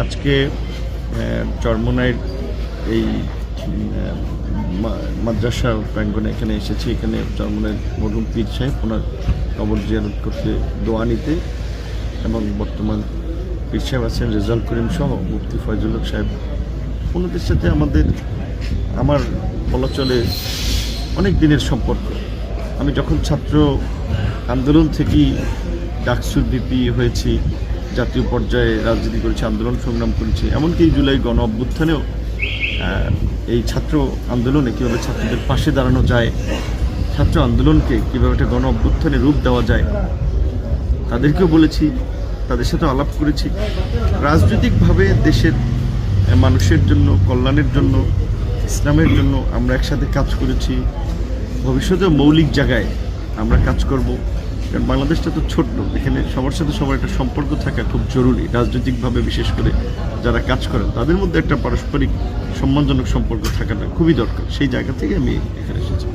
আজকে চরমোনাইয়ের এই মাদ্রাসা প্রাঙ্গণে এখানে এসেছি। এখানে চরমোনাইয়ের মরহুম পীর সাহেব ওনার কবর জিয়ারত করতে, দোয়া নিতে, এবং বর্তমান পীর সাহেব আছেন রেজাউল করিম সহ মুফতি ফয়জুল হক সাহেব। ওনাদের সাথে আমার বলা চলে অনেক দিনের সম্পর্ক। আমি যখন ছাত্র আন্দোলন থেকেই ডাকসুর ভিপি হয়েছি, জাতীয় পর্যায়ে রাজনীতি করেছি, আন্দোলন সংগ্রাম করেছি, এমনকি জুলাই গণ অভ্যুত্থানেও এই ছাত্র আন্দোলনে কীভাবে ছাত্রদের পাশে দাঁড়ানো যায়, ছাত্র আন্দোলনকে কীভাবে একটা গণ অভ্যুত্থানে রূপ দেওয়া যায়, তাদেরকেও বলেছি, তাদের সাথে আলাপ করেছি। রাজনৈতিকভাবে দেশের মানুষের জন্য, কল্যাণের জন্য, ইসলামের জন্য আমরা একসাথে কাজ করেছি। ভবিষ্যতেও মৌলিক জায়গায় আমরা কাজ করব, কারণ বাংলাদেশটা তো ছোট্ট, এখানে সবার সাথে সবার একটা সম্পর্ক থাকা খুব জরুরি। রাজনৈতিকভাবে বিশেষ করে যারা কাজ করেন তাদের মধ্যে একটা পারস্পরিক সম্মানজনক সম্পর্ক থাকাটা খুবই দরকার। সেই জায়গা থেকে আমি এখানে এসেছি।